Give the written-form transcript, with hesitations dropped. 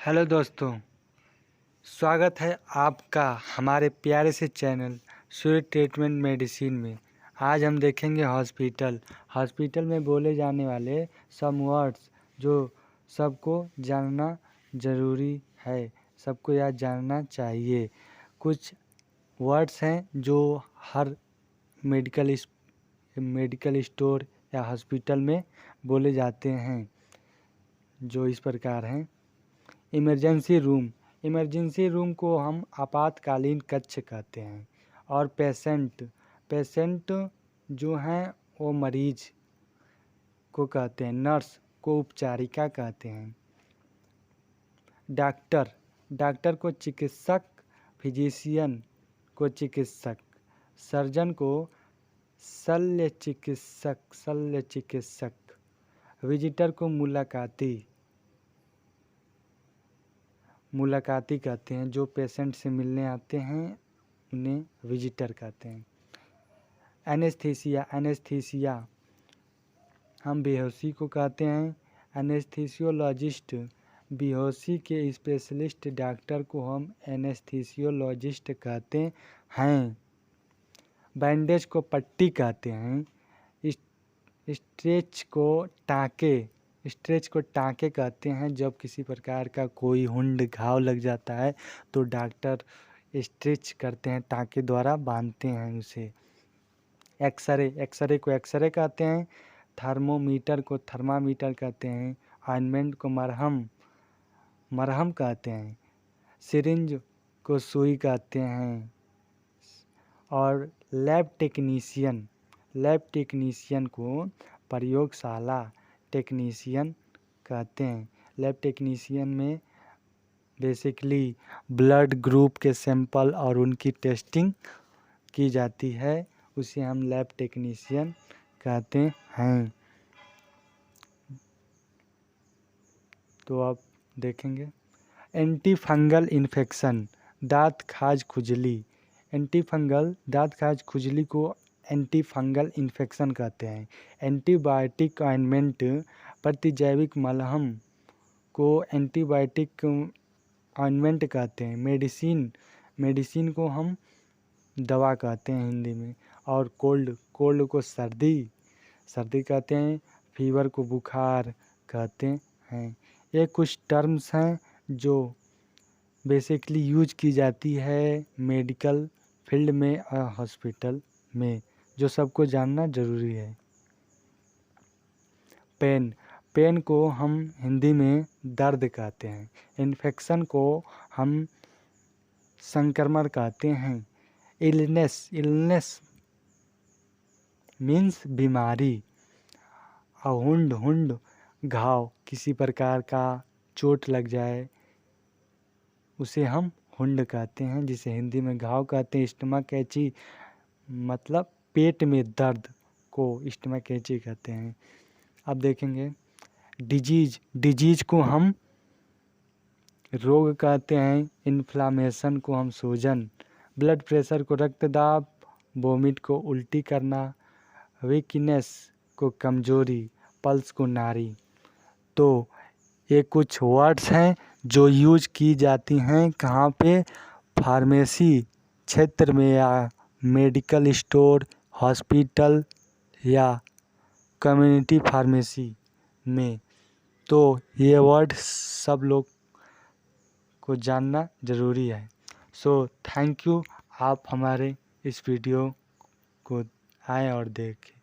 Hello दोस्तों, स्वागत है आपका हमारे प्यारे से चैनल सूर्य ट्रीटमेंट मेडिसिन में। आज हम देखेंगे हॉस्पिटल में बोले जाने वाले सम वर्ड्स जो सबको जानना ज़रूरी है, सबको याद जानना चाहिए। कुछ वर्ड्स हैं जो हर मेडिकल स्टोर या हॉस्पिटल में बोले जाते हैं, जो इस प्रकार हैं। इमरजेंसी रूम को हम आपातकालीन कक्ष कहते हैं। और पेशेंट जो हैं वो मरीज को कहते हैं। नर्स को उपचारिका कहते हैं। डॉक्टर को चिकित्सक, फिजिशियन को चिकित्सक, सर्जन को शल्य चिकित्सक, विजिटर को मुलाकाती कहते हैं। जो पेशेंट से मिलने आते हैं उन्हें विजिटर कहते हैं। एनेस्थीसिया हम बेहोशी को कहते हैं। एनेस्थीसियोलॉजिस्ट बेहोशी के स्पेशलिस्ट डॉक्टर को हम एनेस्थीसियोलॉजिस्ट कहते हैं। बैंडेज को पट्टी कहते हैं। स्ट्रेच को टाँके कहते हैं। जब किसी प्रकार का कोई वुंड घाव लग जाता है तो डॉक्टर स्ट्रेच करते हैं, टाँके द्वारा बांधते हैं उसे। एक्सरे को एक्सरे कहते हैं। थर्मोमीटर को थर्मामीटर कहते हैं। ऑइंटमेंट को मरहम कहते हैं। सिरिंज को सुई कहते हैं। और लैब टेक्नीशियन को प्रयोगशाला टेक्नीशियन कहते हैं। लैब टेक्नीशियन में बेसिकली ब्लड ग्रुप के सैंपल और उनकी टेस्टिंग की जाती है, उसे हम लैब टेक्नीशियन कहते हैं। तो आप देखेंगे एंटी फंगल इन्फेक्शन, दांत खाज खुजली को एंटी फंगल इन्फेक्शन कहते हैं। एंटीबायोटिक ऑइंटमेंट, प्रतिजैविक मलहम को एंटीबायोटिक ऑइंटमेंट कहते हैं। मेडिसिन को हम दवा कहते हैं हिंदी में। और कोल्ड को सर्दी कहते हैं। फीवर को बुखार कहते हैं। ये कुछ टर्म्स हैं जो बेसिकली यूज की जाती है मेडिकल फील्ड में और हॉस्पिटल में, जो सबको जानना ज़रूरी है। पेन को हम हिंदी में दर्द कहते हैं। इन्फेक्शन को हम संक्रमण कहते हैं। इलनेस मीन्स बीमारी। वुंड घाव, किसी प्रकार का चोट लग जाए उसे हम वुंड कहते हैं, जिसे हिंदी में घाव कहते हैं। स्टमक एची मतलब पेट में दर्द को स्टमक एची कहते हैं। अब देखेंगे डिजीज को हम रोग कहते हैं। इन्फ्लामेशन को हम सूजन, ब्लड प्रेशर को रक्तदाब, वोमिट को उल्टी करना, वीकनेस को कमजोरी, पल्स को नाड़ी। तो ये कुछ वर्ड्स हैं जो यूज की जाती हैं कहाँ पे, फार्मेसी क्षेत्र में या मेडिकल स्टोर, हॉस्पिटल या कम्युनिटी फार्मेसी में। तो ये वर्ड सब लोग को जानना ज़रूरी है। सो थैंक यू, आप हमारे इस वीडियो को आए और देखें।